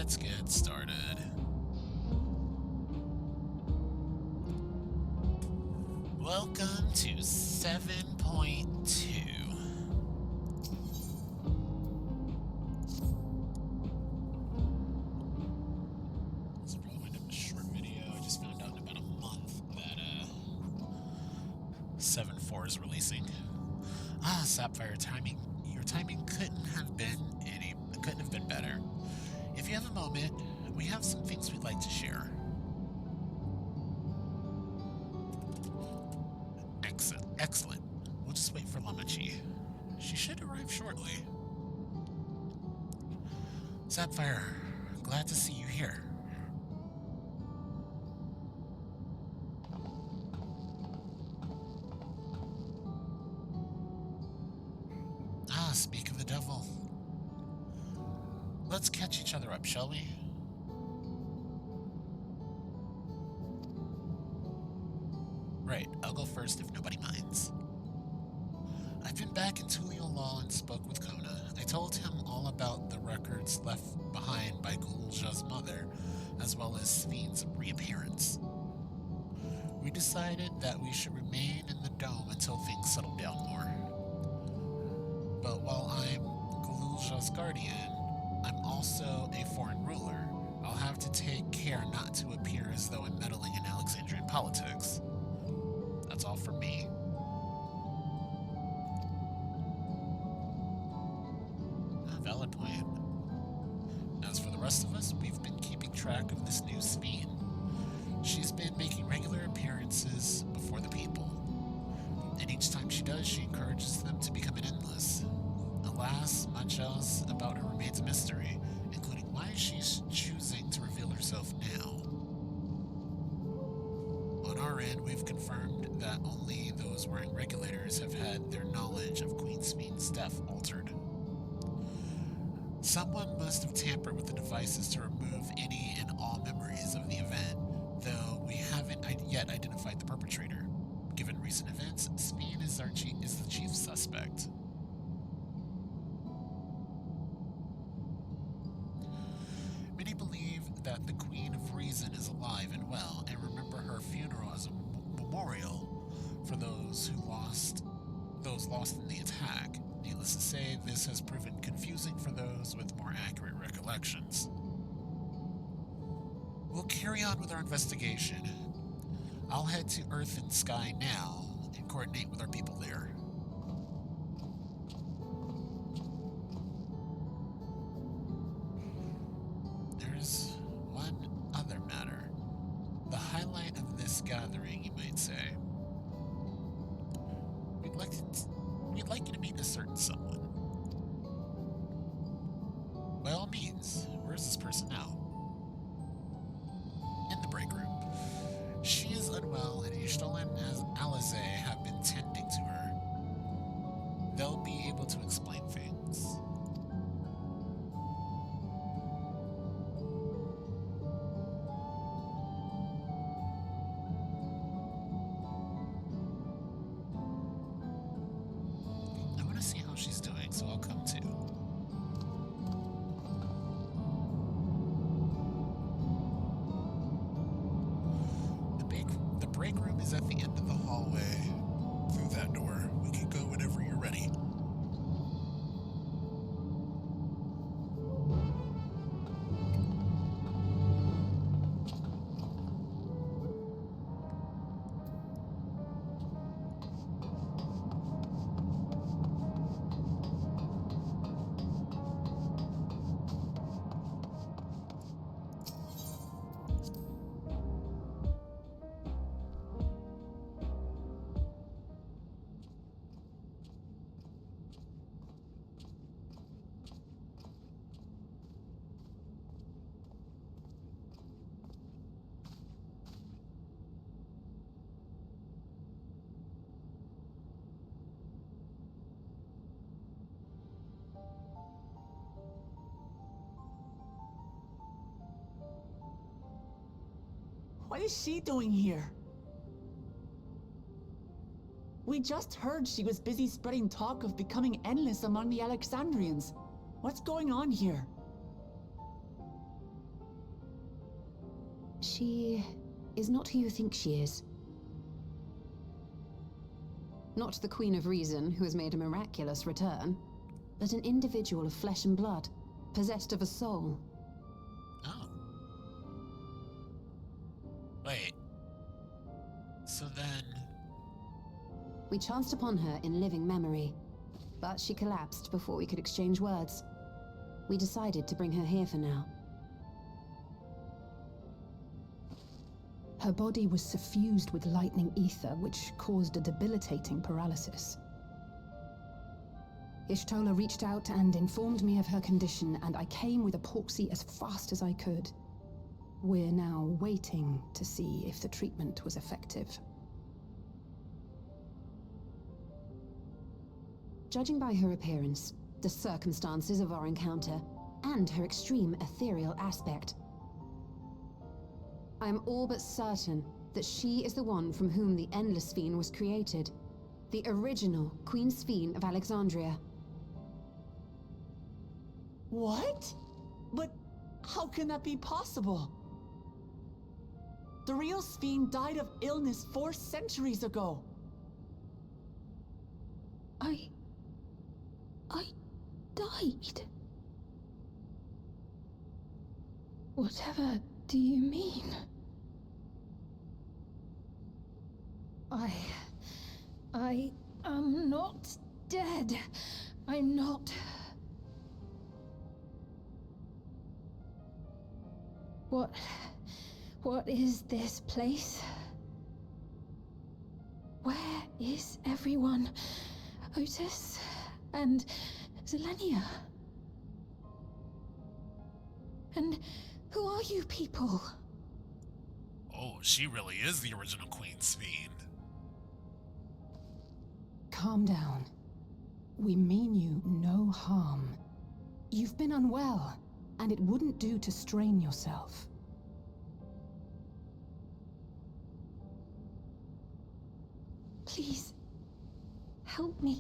let's get started. Welcome to 7.2. This will probably wind up a short video. I just found out in about a month that 7.4 is releasing. Sapphire, your timing couldn't have been better. If you have a moment, we have some things we'd like to share. Excellent. We'll just wait for Lamachi. She should arrive shortly. Sapphire, glad to see you here. Speak of the devil. Let's catch each other up, shall we? Right, I'll go first if nobody minds. I've been back in Tulio Law and spoke with Kona. I told him all about the records left behind by Gulja's mother, as well as Sveen's reappearance. We decided that we should remain in the dome until things settle down more. But while I'm Gulja's guardian, I'm also a foreign ruler. I'll have to take care not to appear as though I'm meddling in Alexandrian politics. That's all from me. A valid point. As for the rest of us, we've been keeping track of this new Sveen. She's been making regular appearances before the people. And each time she does, she encourages them to become endless. Alas, much else about her remains a mystery, including why she's choosing to reveal herself now. On our end, we've confirmed that only those wearing regulators have had their knowledge of Queen Sveen's death altered. Someone must have tampered with the devices to remove any and all memories of the event, though we haven't yet identified the perpetrator. Given recent events, Sveen is the chief suspect. Many believe that the Queen of Reason is alive and well, and remember her funeral as a memorial for those lost in the attack. Needless to say, this has proven confusing for those with more accurate recollections. We'll carry on with our investigation. I'll head to Earth and Sky now and coordinate with our people there. There's one other matter. The highlight of this gathering, you might say. We'd like you to meet a certain someone. By all means, where's this person now? In the break room. She is unwell, and Ishtal and Alize have been tending to her. They'll be able to explain things. I want to see how she's doing, so I'll come too. The break room is at the end of the hallway. Through that door. We can go whenever you're ready. What is she doing here? We just heard she was busy spreading talk of becoming endless among the Alexandrians. What's going on here? She is not who you think she is. Not the Queen of Reason, who has made a miraculous return, but an individual of flesh and blood, possessed of a soul. Oh. Wait. So then... We chanced upon her in living memory, but she collapsed before we could exchange words. We decided to bring her here for now. Her body was suffused with lightning ether, which caused a debilitating paralysis. Ishtola reached out and informed me of her condition, and I came with epoxy as fast as I could. We're now waiting to see if the treatment was effective. Judging by her appearance, the circumstances of our encounter, and her extreme ethereal aspect, I am all but certain that she is the one from whom the Endless Sphene was created. The original Queen Sphene of Alexandria. What? But how can that be possible? The real Sphene died of illness 4 centuries ago. I died. Whatever do you mean? I am not dead. I'm not. What is this place? Where is everyone? Otis and Zelenia? And who are you people? Oh, she really is the original Queen Sphene. Calm down. We mean you no harm. You've been unwell, and it wouldn't do to strain yourself. Please, help me.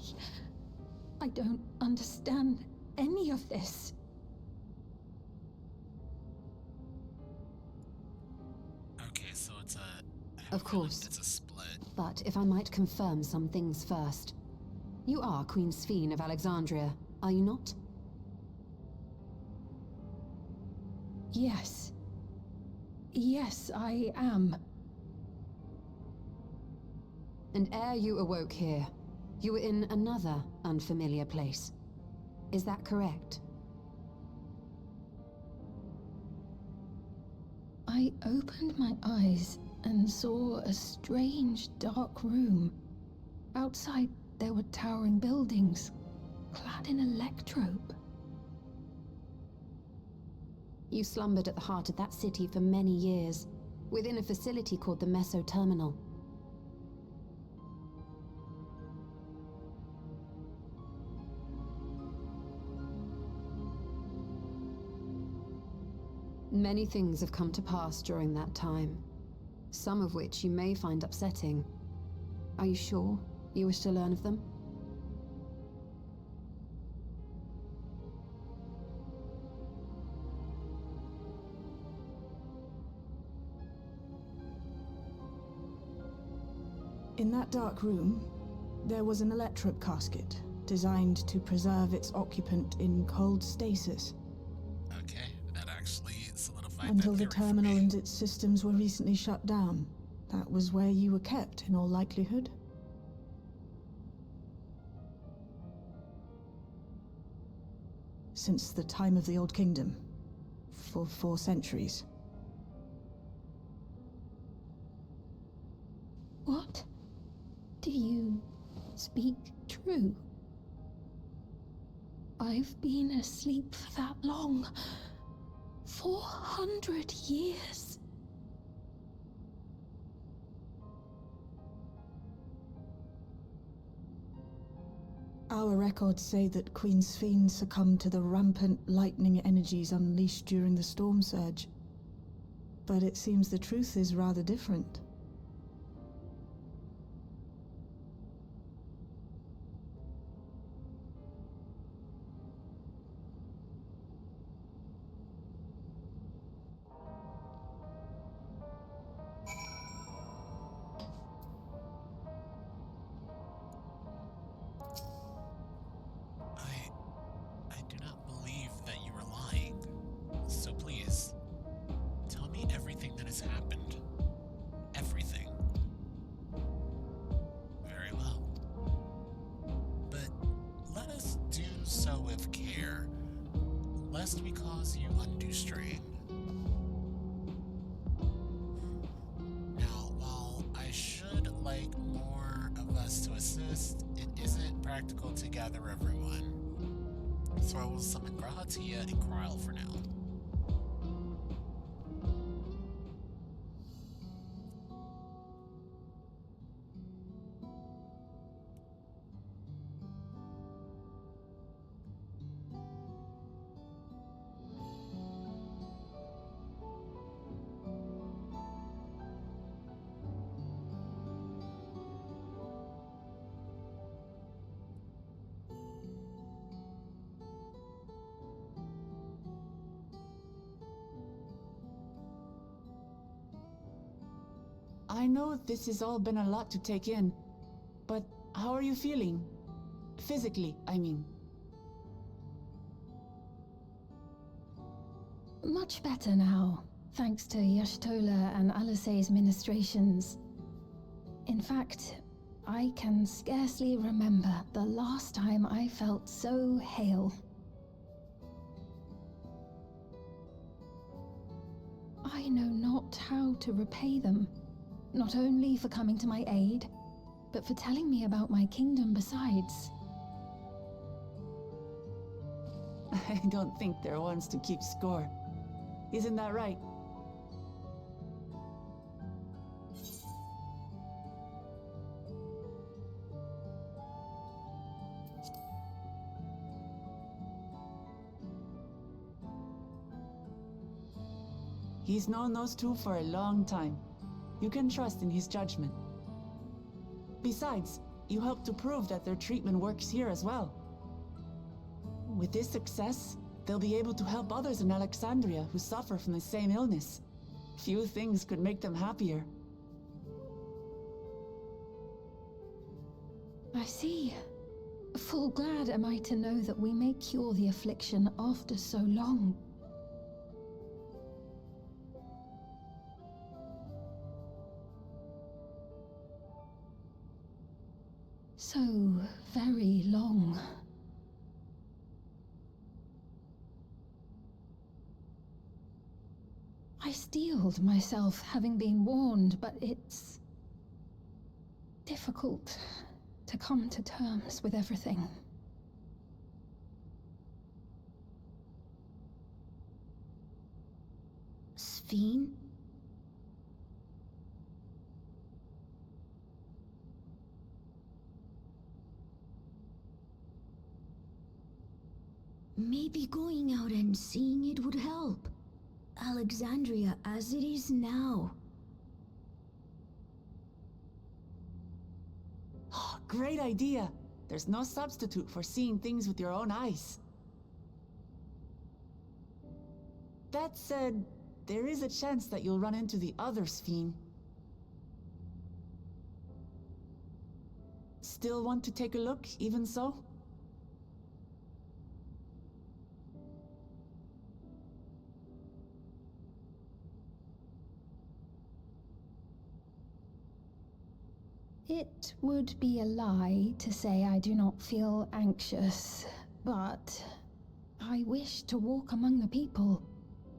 I don't understand any of this. Okay, so it's a... Of course. It's a split. But if I might confirm some things first. You are Queen Sphene of Alexandria, are you not? Yes. Yes, I am. And ere you awoke here, you were in another unfamiliar place. Is that correct? I opened my eyes and saw a strange, dark room. Outside, there were towering buildings, clad in electrobe. You slumbered at the heart of that city for many years, within a facility called the Meso Terminal. Many things have come to pass during that time, some of which you may find upsetting. Are you sure you wish to learn of them? In that dark room, there was an electrope casket designed to preserve its occupant in cold stasis. Okay, that actually solidified Until that the theory for terminal me. and its systems were recently shut down. That was where you were kept, in all likelihood. Since the time of the Old Kingdom. For 4 centuries. What? Do you speak true? I've been asleep for that long. 400 years. Our records say that Queen Sphene succumbed to the rampant lightning energies unleashed during the storm surge. But it seems the truth is rather different. has happened. Everything. Very well. But let us do so with care, lest we cause you undue strain. Now, while I should like more of us to assist, it isn't practical to gather everyone. So I will summon Grahatia and Kryl for now. I know this has all been a lot to take in, but how are you feeling? Physically, I mean. Much better now, thanks to Yashtola and Alisei's ministrations. In fact, I can scarcely remember the last time I felt so hale. I know not how to repay them, not only for coming to my aid, but for telling me about my kingdom besides. I don't think they're ones to keep score. Isn't that right? He's known those two for a long time. You can trust in his judgment. Besides, you helped to prove that their treatment works here as well. With this success, they'll be able to help others in Alexandria who suffer from the same illness. Few things could make them happier. I see. Full glad am I to know that we may cure the affliction after so long. So very long. I steeled myself, having been warned, but it's difficult to come to terms with everything. Sphene? Maybe going out and seeing it would help. Alexandria as it is now. Great idea! There's no substitute for seeing things with your own eyes. That said, there is a chance that you'll run into the other Sphene. Still want to take a look, even so? It would be a lie to say I do not feel anxious, but I wish to walk among the people,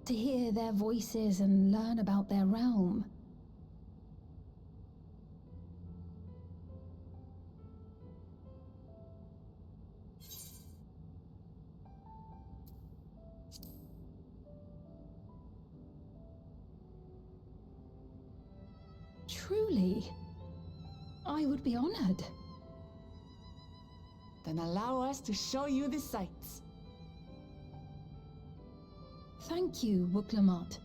to hear their voices and learn about their realm. Truly, I would be honored. Then allow us to show you the sights. Thank you, Wuklamat.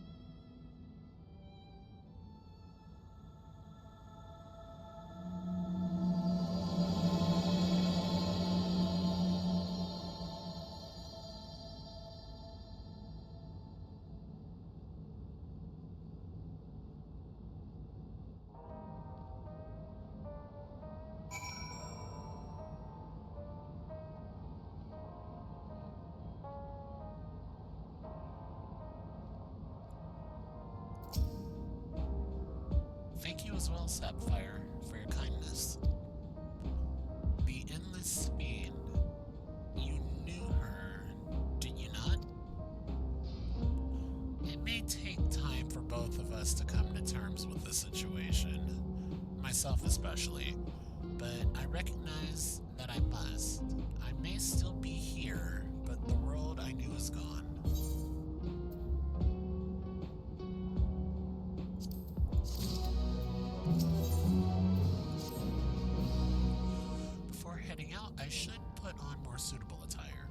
as well, Sapphire, for your kindness. The Endless Fiend. You knew her, did you not? It may take time for both of us to come to terms with the situation, myself especially, but I recognize that I must. I may still be here, but the world I knew is gone. Before heading out, I should put on more suitable attire.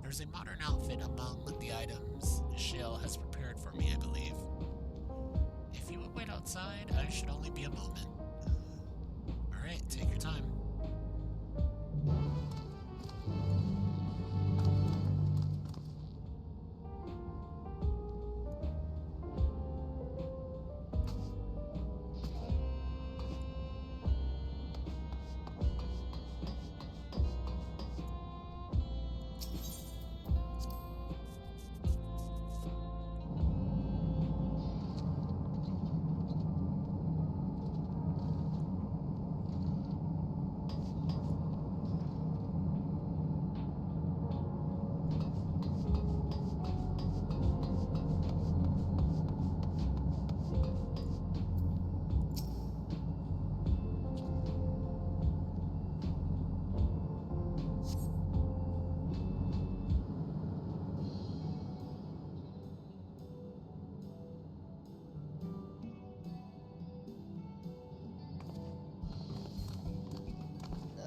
There's a modern outfit among the items Shale has prepared for me, I believe. If you would wait outside, I should only be a moment. Alright, take your time.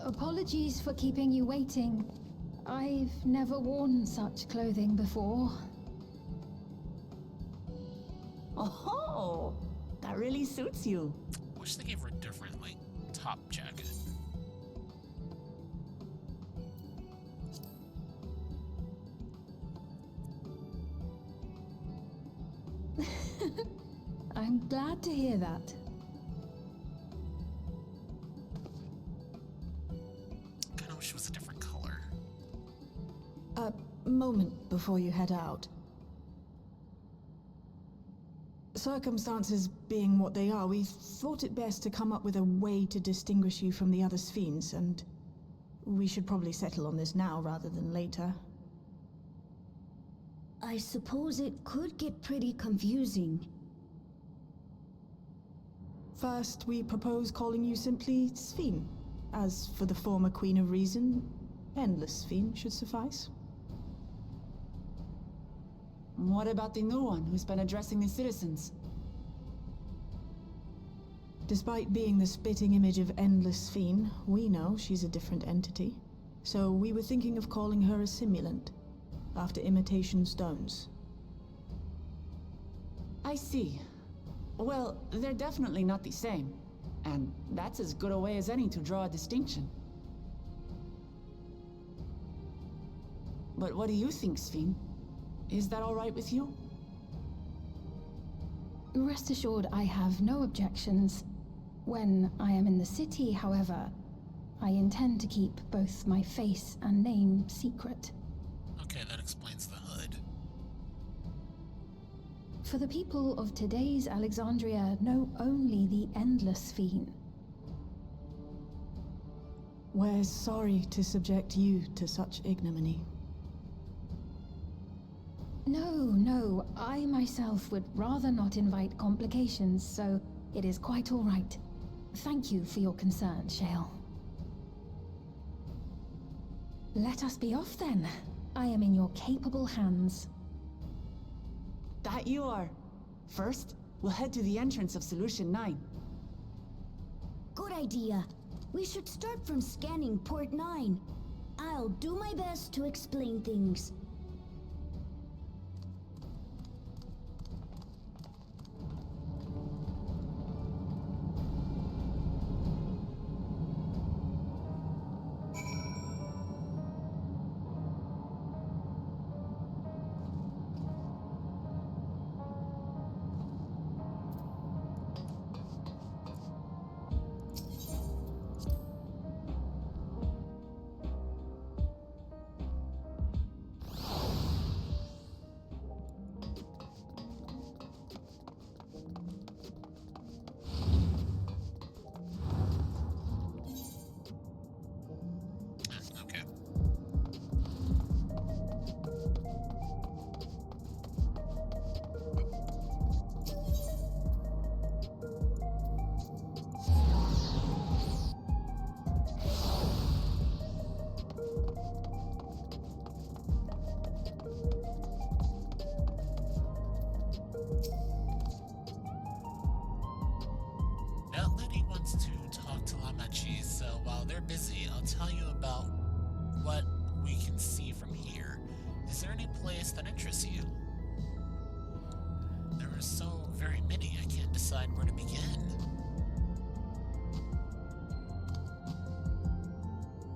Apologies for keeping you waiting. I've never worn such clothing before. Oh, that really suits you. Wish they gave her a different, top jacket. I'm glad to hear that. Kinda wish it was a different color. A moment before you head out. Circumstances being what they are, we thought it best to come up with a way to distinguish you from the other Sphenes, and we should probably settle on this now rather than later. I suppose it could get pretty confusing. First, we propose calling you simply Sphene. As for the former Queen of Reason, Endless Sphene should suffice. What about the new one who's been addressing the citizens? Despite being the spitting image of Endless Sphene, we know she's a different entity. So we were thinking of calling her a simulant, after imitation stones. I see. Well, they're definitely not the same. And that's as good a way as any to draw a distinction. But what do you think, Sphene? Is that all right with you? Rest assured, I have no objections. When I am in the city, however, I intend to keep both my face and name secret. Okay, that explains the hood. For the people of today's Alexandria know only the Endless Fiend. We're sorry to subject you to such ignominy. No, I myself would rather not invite complications, so it is quite all right. Thank you for your concern, Shale. Let us be off then. I am in your capable hands. That you are. First, we'll head to the entrance of Solution 9. Good idea. We should start from scanning Port 9. I'll do my best to explain things. while they're busy, I'll tell you about what we can see from here. Is there any place that interests you? There are so very many, I can't decide where to begin.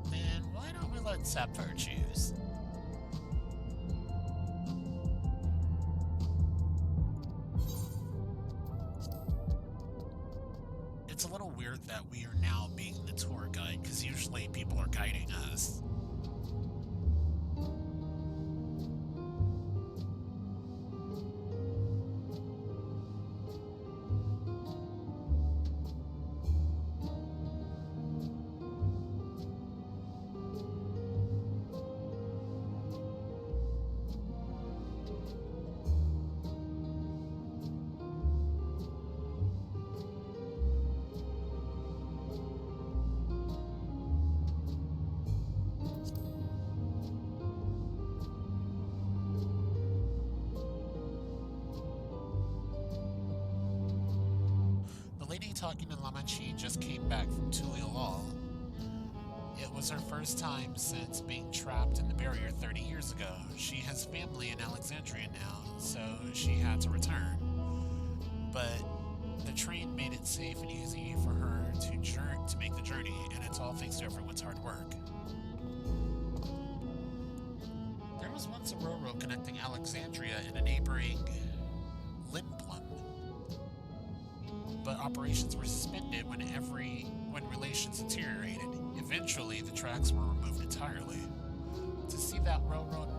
Then why don't we let Sapphire choose? It's a little weird that we are now being the tour guide, because usually people are guiding us. The lady talking to Lamachi just came back from Tuliolal. It was her first time since being trapped in the barrier 30 years ago. She has family in Alexandria now, so she had to return. But the train made it safe and easy for her to make the journey, and it's all thanks to everyone's hard work. There was once a railroad connecting Alexandria and a neighboring Limplum, but operations were suspended when relations deteriorated. Eventually, the tracks were removed entirely. To see that a railroad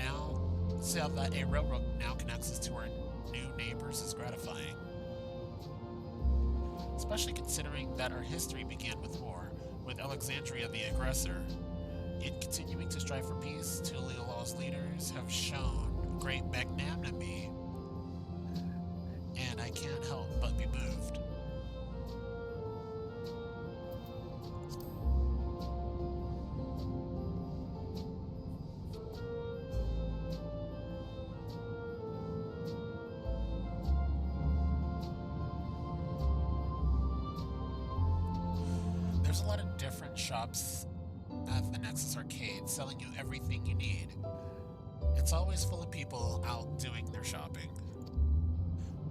now connects us to our new neighbors is gratifying. Especially considering that our history began with war, with Alexandria the aggressor. In continuing to strive for peace, Tuliolaw's leaders have shown great magnanimity, and I can't help but be moved. There's a lot of different shops at the Nexus Arcade selling you everything you need. It's always full of people out doing their shopping.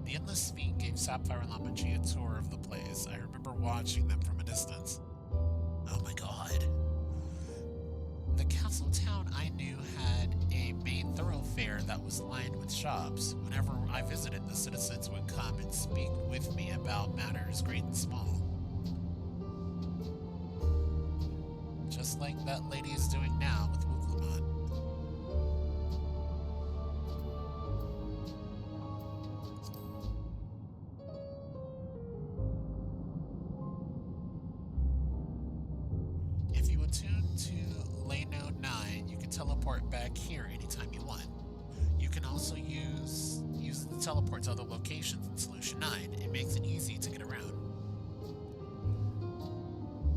The Endless Fiend gave Sapphire and Lamachi a tour of the place. I remember watching them from a distance. Oh my god. The castle town I knew had a main thoroughfare that was lined with shops. Whenever I visited, the citizens would come and speak with me about matters great and small. Just like that lady is doing now with Wuklamon. If you attune to Lane Node 9, you can teleport back here anytime you want. You can also use the teleport to other locations in Solution 9. It makes it easy to get around.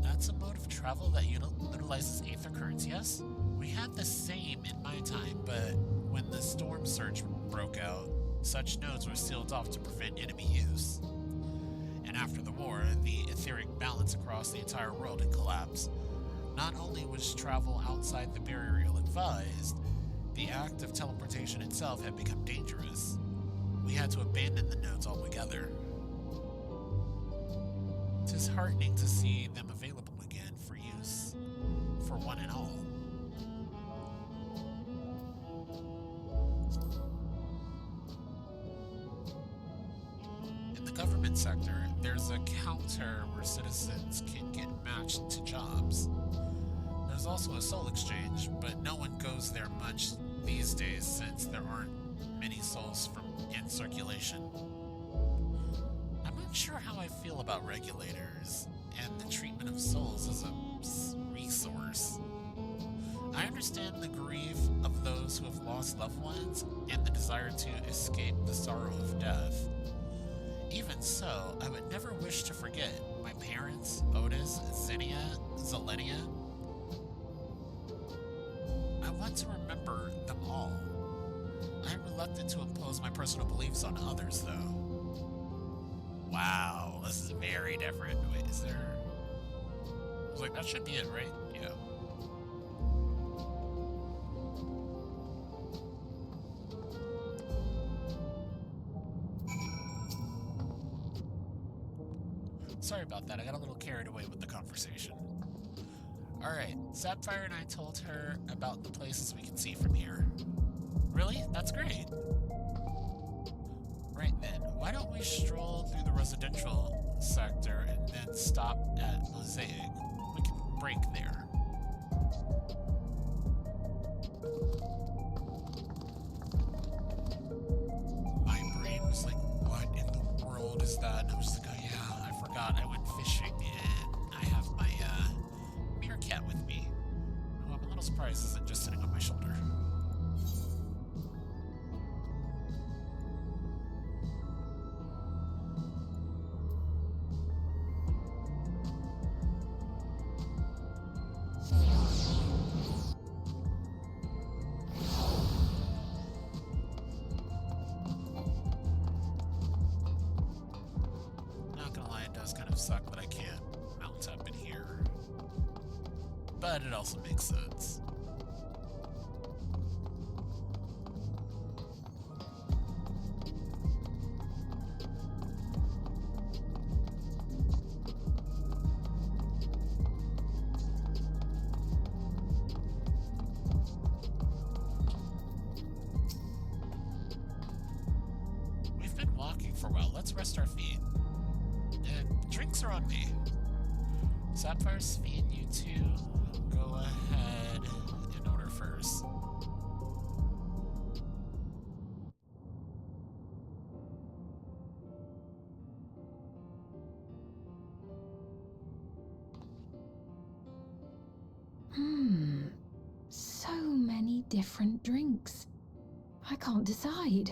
That's a mode of travel that utilizes Aether Currents, yes? We had the same in my time, but when the storm surge broke out, such nodes were sealed off to prevent enemy use. And after the war, the etheric balance across the entire world had collapsed. Not only was travel outside the barrier ill-advised, the act of teleportation itself had become dangerous. We had to abandon the nodes altogether. Tis heartening to see them available again for use for one and all. In the government sector, there's a counter where citizens can get matched to jobs. There's also a soul exchange, but no one goes there much these days since there aren't many souls in circulation. I'm not sure how I feel about regulators and the treatment of souls as a resource. I understand the grief of those who have lost loved ones and the desire to escape the sorrow of death. Even so, I would never wish to forget my parents, Otis, Xenia, Zelenia. I want to remember them all. I am reluctant to impose my personal beliefs on others, though. Wow, this is very different. Wait, is there was like, that should be it, right? Yeah. Sorry about that, I got a little carried away with the conversation. Alright, Sapphire and I told her about the places we can see from here. Really? That's great. Right then, why don't we stroll through the residential sector and then stop at Mosaic? We can break there. My brain was like, what in the world is that? And I was just like, oh yeah, I forgot I went fishing and I have my meerkat with me. Oh, I'm a little surprised it isn't just sitting on my shoulder. Not gonna lie, it does kind of suck that I can't mount up in here. But it also makes sense. We've been walking for a while. Let's rest our feet. And drinks are on me. Sapphire, Svi, and you two go ahead and order first. So many different drinks. I can't decide.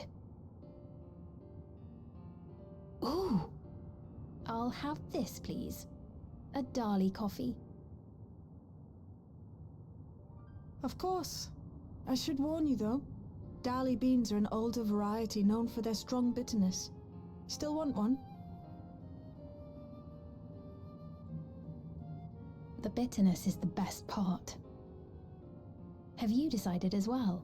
Ooh. I'll have this, please. A Dali coffee. Of course. I should warn you though. Dali beans are an older variety known for their strong bitterness. Still want one? The bitterness is the best part. Have you decided as well?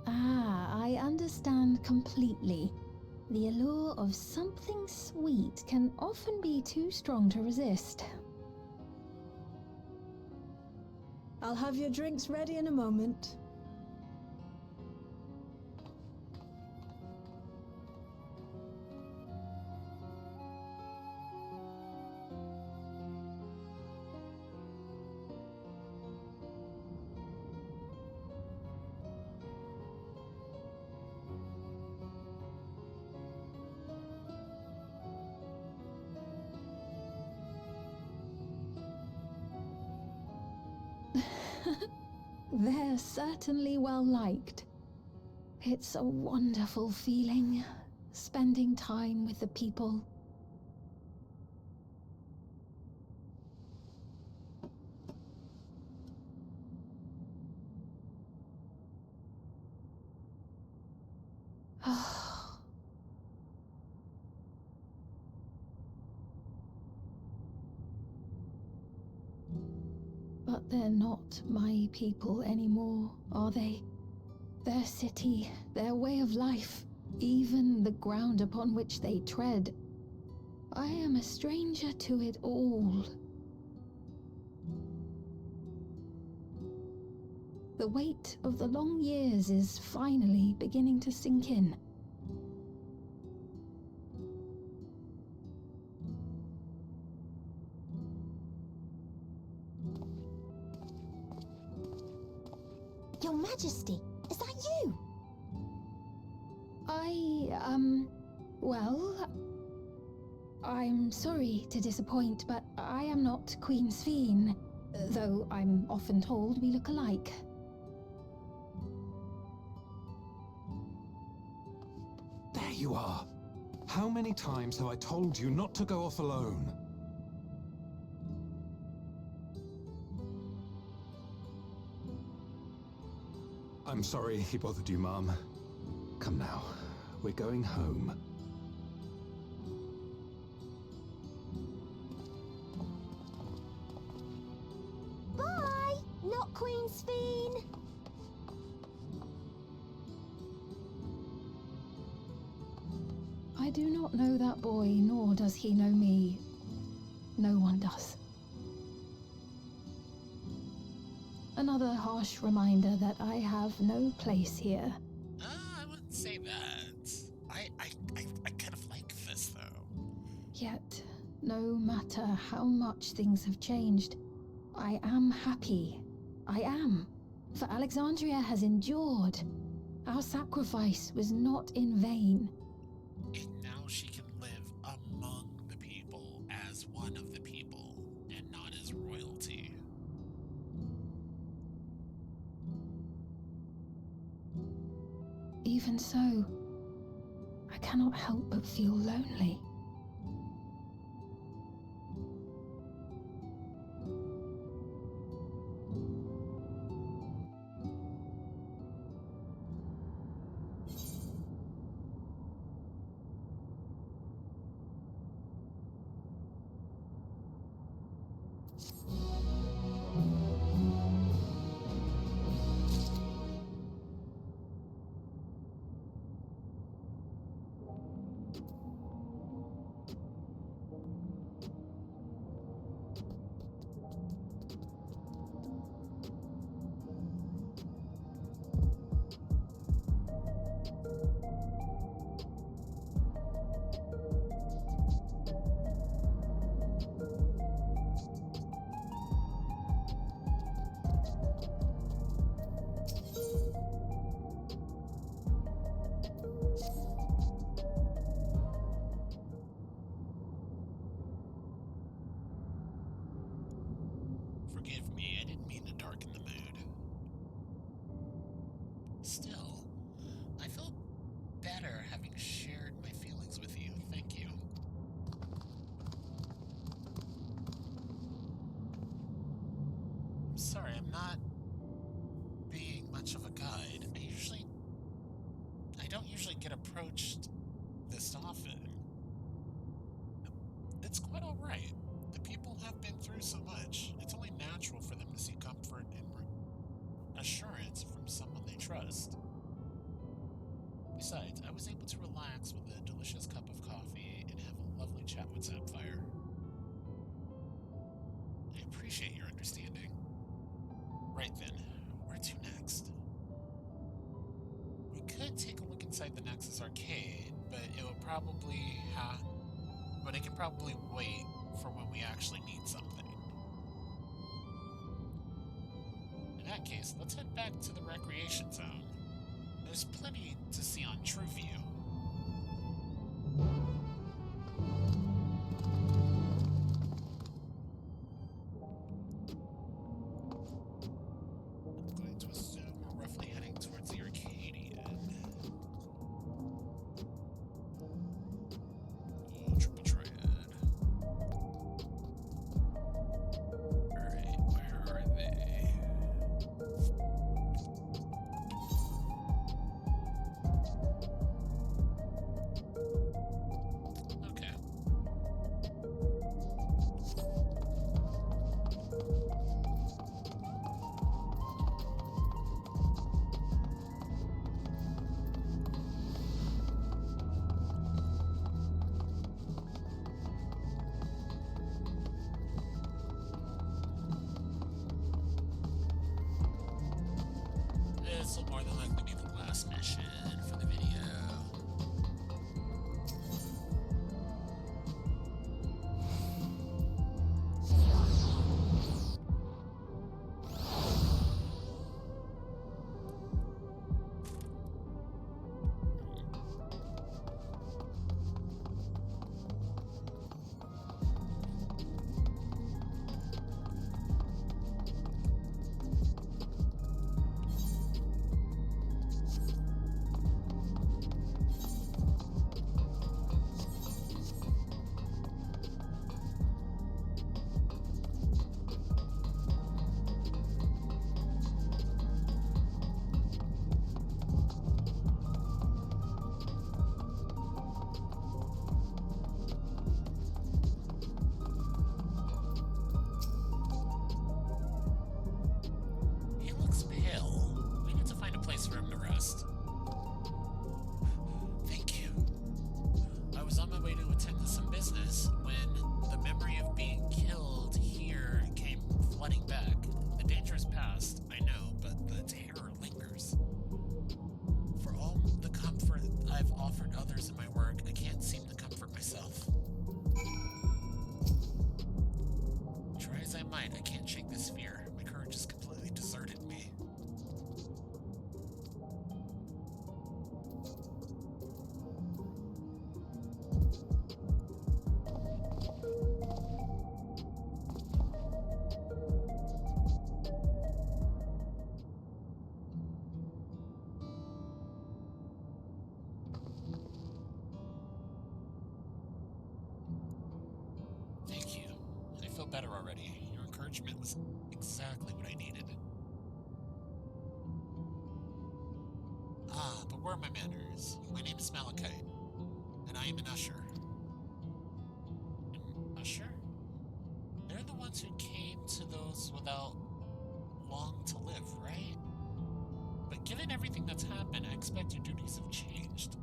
I understand completely. The allure of something sweet can often be too strong to resist. I'll have your drinks ready in a moment. They're certainly well liked. It's a wonderful feeling, spending time with the people. But they're not my people anymore, are they? Their city, their way of life, even the ground upon which they tread. I am a stranger to it all. The weight of the long years is finally beginning to sink in. Your Majesty, is that you? Well, I'm sorry to disappoint, but I am not Queen Sphene, though I'm often told we look alike. There you are. How many times have I told you not to go off alone? I'm sorry he bothered you, Mom. Come now, we're going home. Bye! Not Queen Sphene! I do not know that boy, nor does he know me. No one does. Another harsh reminder that I have no place here. I wouldn't say that. I kind of like this, though. Yet, no matter how much things have changed, I am happy. I am. For Alexandria has endured. Our sacrifice was not in vain. And now she can live among the people as one of the people, and not as royalty. Even so, I cannot help but feel lonely. Forgive me, I didn't mean to darken the mood. Still, I feel better having shared my feelings with you. Thank you. I'm sorry, I'm not being much of a guide. I don't usually get approached this often. It's quite alright. The people have been through so much. It's only natural for them to seek comfort and assurance from someone they trust. Besides, I was able to relax with a delicious cup of coffee and have a lovely chat with Sapphire. I appreciate your understanding. Right then, where to next? We could take a look inside the Nexus arcade, but it would probably but it can probably wait for when we actually need something. In that case, let's head back to the recreation zone. There's plenty to see on True View. I'm going to assume we're roughly heading towards the Arcadian. Oh, triple tread. Alright, where are they? Okay. This will more than likely be the last mission for the video. attend to some business when the memory of being killed here came flooding back. The danger is past, I know, but the terror lingers. For all the comfort I've offered others in my work, I can't seem to comfort myself. Try as I might, I can't shake this fear. My courage has completely deserted me. Thank you. I feel better already. Your encouragement was exactly what I needed. Ah, but where are my manners? My name is Malachite, and I am an usher. An usher? They're the ones who came to those without long to live, right? But given everything that's happened, I expect your duties have changed.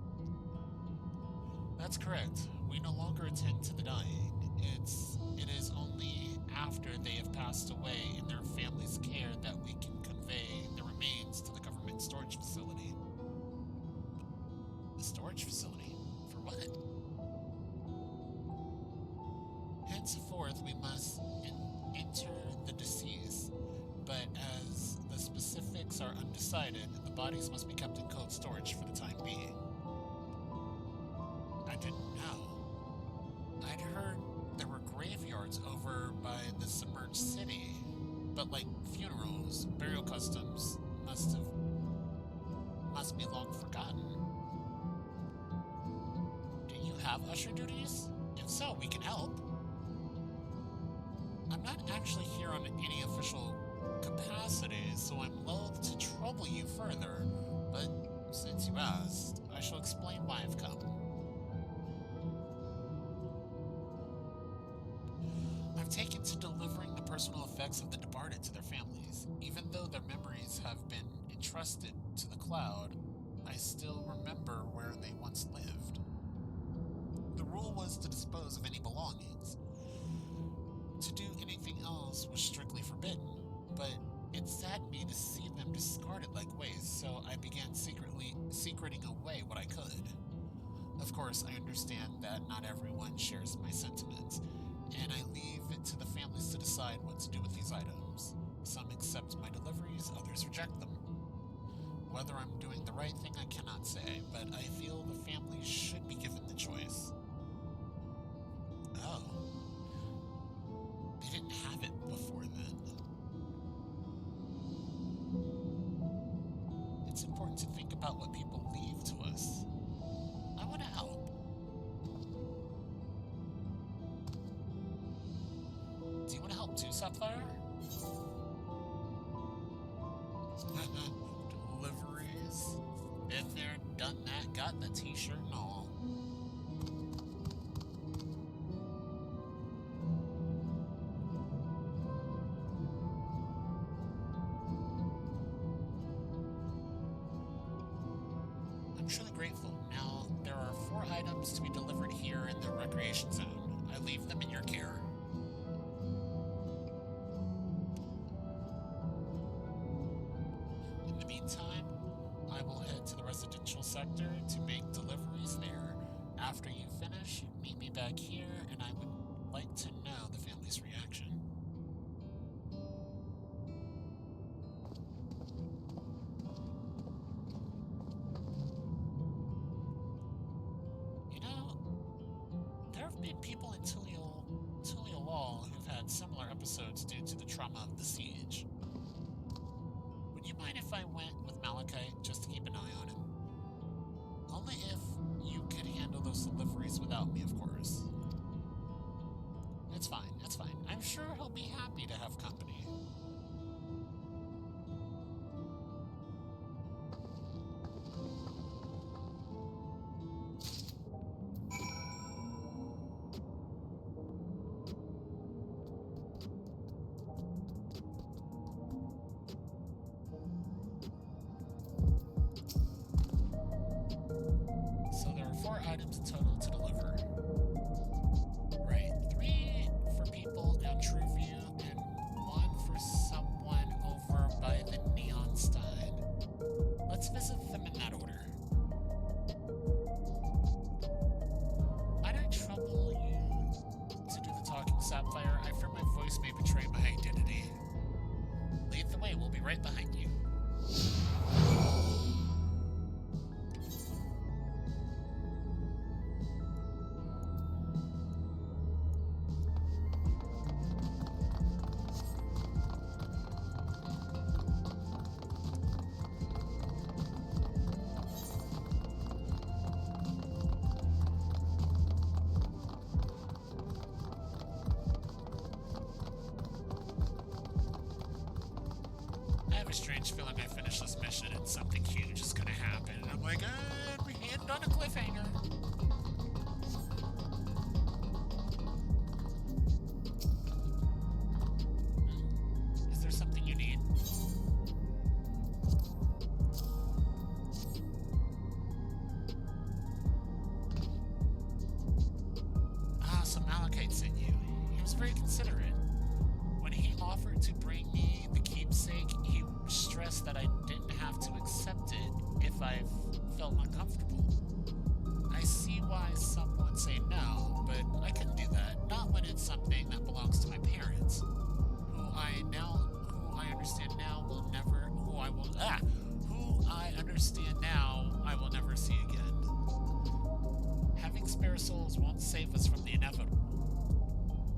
That's correct. We no longer attend to the dying. It is only after they have passed away in their family's care that we can convey their remains to the government storage facility. The storage facility? For what? Henceforth, we must enter the deceased, but as the specifics are undecided, the bodies must be kept in cold storage for the time being. I didn't know. I'd heard there were graveyards over by the submerged city, but like funerals, burial customs must be long forgotten. Do you have usher duties? If so, we can help. I'm not actually here on any official capacity, so I'm loath to trouble you further, but since you asked, I shall explain why I've come. I've taken to delivering the personal effects of the departed to their families. Even though their memories have been entrusted to the cloud, I still remember where they once lived. The rule was to dispose of any belongings. To do anything else was strictly forbidden, but it saddened me to see them discarded like waste, so I began secreting away what I could. Of course, I understand that not everyone shares my sentiments, and I leave it to the families to decide what to do with these items. Some accept my deliveries, others reject them. Whether I'm doing the right thing, I cannot say, but I feel the families should be given the choice. Oh. They didn't have it before then. It's important to think about what people leave to us. I want to help. Do you want to help too, Sapphire? Deliveries. Been there, done that, got the t-shirt and all. I'm truly grateful. Now, there are 4 items to be delivered here in the recreation zone. I leave them in your care. In the meantime, I will head to the residential sector to make deliveries there. After you finish, meet me back here, and I would like to know the family's reaction. You know, there have been people in Tuliolal who've had similar episodes due to the trauma of the siege. Would you mind if I went with Malachite just to keep an eye on him? Only if you could handle those deliveries without me, of course. It's fine, it's fine. I'm sure he'll be happy to have company. So there are 4 items in total to deliver. have a strange feeling I finish this mission and something huge is gonna happen. And I'm like, we end on a cliffhanger. Is there something you need? So Malachite sent you. He was very considerate. When he offered to bring me the keepsake, he stressed that I didn't have to accept it if I felt uncomfortable. I see why some would say no, but I couldn't do that. Not when it's something that belongs to my parents, who I understand now I will never see again. Having spare souls won't save us from the inevitable.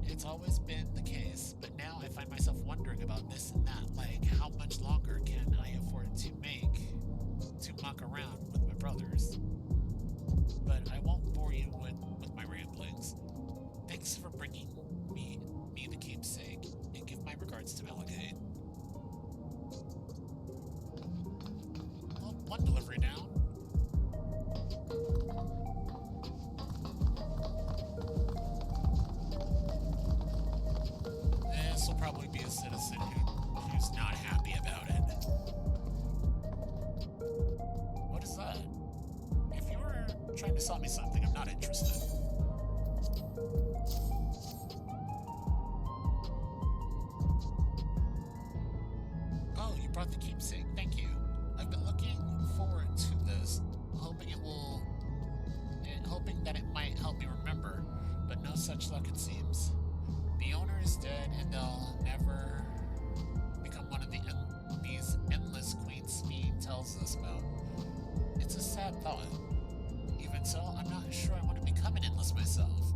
It's always been the case, but now I find myself wondering about this and that, like how much longer can I afford to muck around with my brothers? But I won't bore you with my ramblings. Thanks for bringing me the keepsake, and give my regards to Malachite. Well, one delivery down. This will probably be a citizen who's not happy about it. What is that? If you were trying to sell me something, I'm not interested. Oh, you brought the keepsake. Thank you. I've been looking forward to this, hoping that it might help me remember, but no such luck it seems. The owner is dead, and they'll never become one of these endless Queen Speed tells us about. It's a sad thought. Even so, I'm not sure I want to become an endless myself.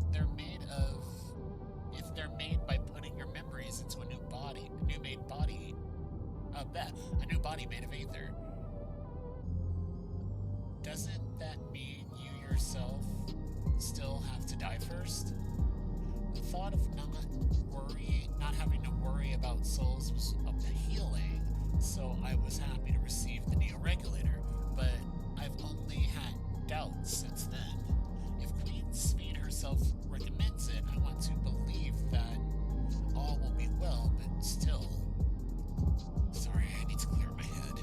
If they're made by putting your memories into a new body made of aether. Doesn't that mean you yourself still have to die first? The thought of not having to worry about souls was appealing, so I was happy to receive the Neo-Regulator, but I've only had doubts since then. If Queen Speed herself recommends it, I want to believe that all will be well, but still. Sorry, I need to clear my head.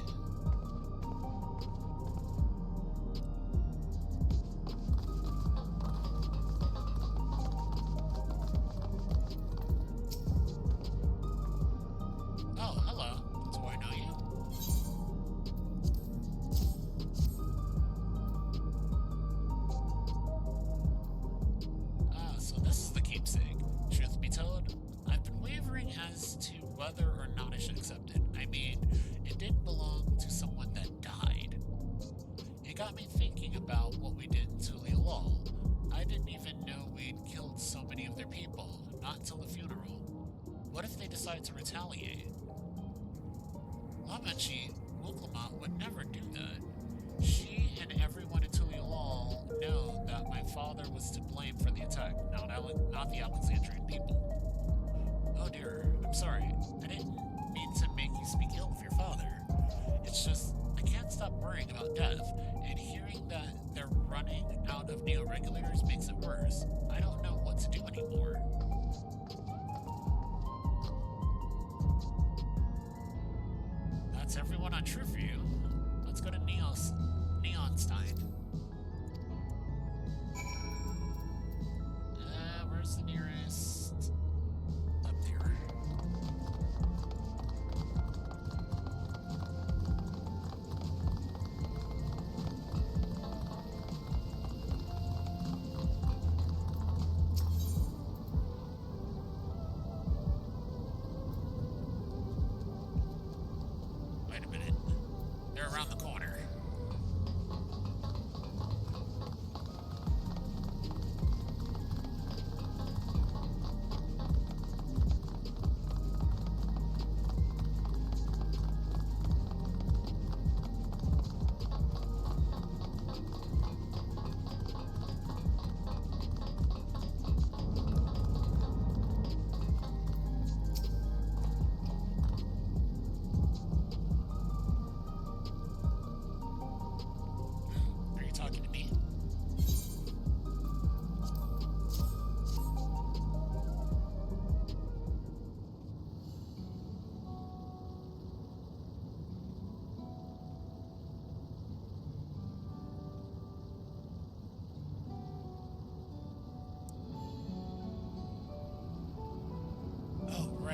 Oh, hello. Do I know you? So this is the keepsake. Truth be told, I've been wavering as to whether or not I should accept it. I mean, it did belong to someone that died. It got me thinking about what we did to Lialol. I didn't even know we'd killed so many of their people, not till the funeral. What if they decide to retaliate? Lamachi Wuklamat would never do that. She and everyone in Tulialal know that my father was to blame for the attack, not the Alexandrian people. Oh dear, I'm sorry. I didn't mean to make you speak ill of your father. It's just, I can't stop worrying about death, and hearing that they're running out of Neo-Regulators makes it worse. I don't know what to do anymore. That's everyone on True For You. Let's go to Neonstein. Where's the nearest? Up there. Wait a minute. They're around the corner.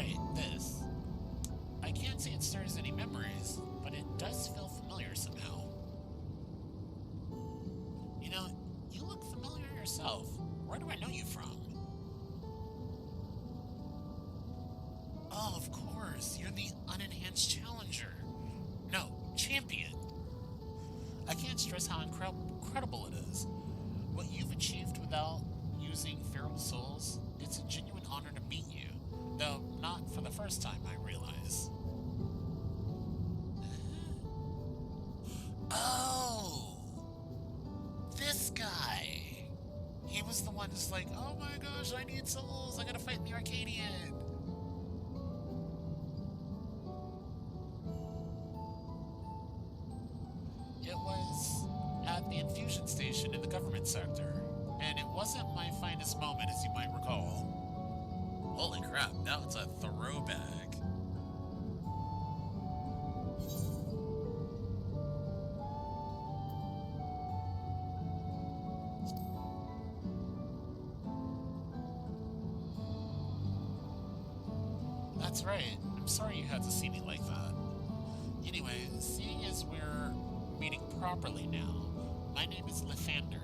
Right, this. I can't say it stirs any memories, but it does feel familiar somehow. You know, you look familiar yourself. Where do I know you from? Oh, of course, you're the unenhanced challenger. No, champion. I can't stress how incredible it is. What you've achieved without using feral souls, it's a genuine honor to meet you. Though not for the first time, I realize. Oh! This guy! He was the one who's like, oh my gosh, I need souls, I gotta fight in the Arcadian! It was at the infusion station in the government sector, and it wasn't my finest moment, as you might recall. Holy crap, now it's a throwback. That's right. I'm sorry you had to see me like that. Anyway, seeing as we're meeting properly now, my name is Lathander.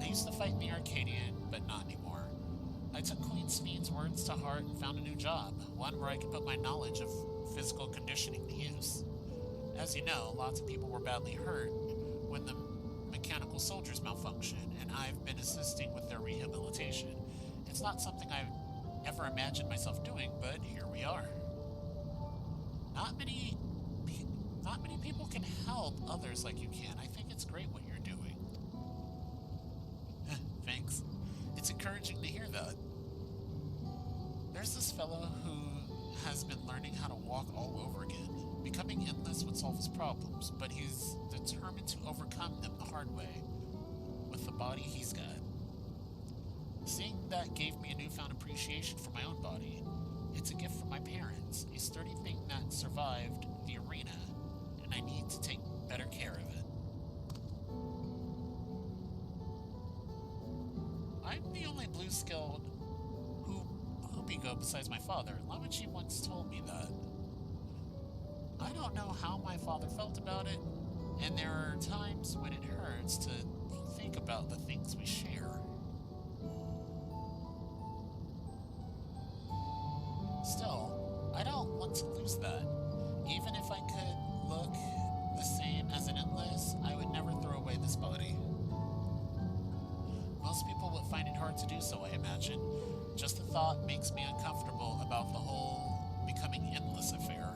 I used to fight in the Arcadian, but not anymore. I took Queen Sneed's words to heart and found a new job, one where I could put my knowledge of physical conditioning to use. As you know, lots of people were badly hurt when the mechanical soldiers malfunctioned, and I've been assisting with their rehabilitation. It's not something I've ever imagined myself doing, but here we are. Not many people can help others like you can. I think it's great what you're doing. Thanks. It's encouraging to hear that. There's this fellow who has been learning how to walk all over again. Becoming endless would solve his problems, but he's determined to overcome them the hard way, with the body he's got. Seeing that gave me a newfound appreciation for my own body. It's a gift from my parents, a sturdy thing that survived the arena, and I need to take better care of it. I'm the only blue-skilled Hoopy-Go besides my father. Lamachi once told me that. I don't know how my father felt about it, and there are times when it hurts to think about the things we share. Still, I don't want to lose that. Even if I could look the same as an endless, I would never throw away this body. Most people would find it hard to do so, I imagine. Just the thought makes me uncomfortable about the whole becoming endless affair.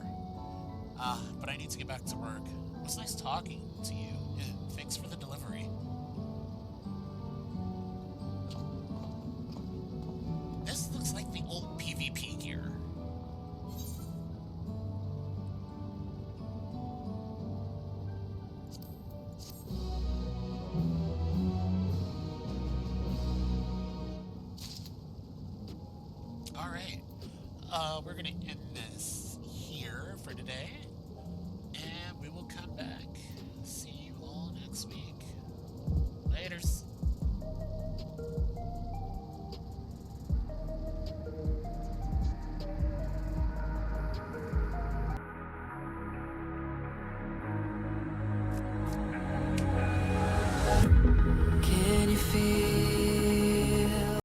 But I need to get back to work. It was nice talking to you, and thanks for the delivery. This looks like the old PvP gear. Alright, we're gonna end this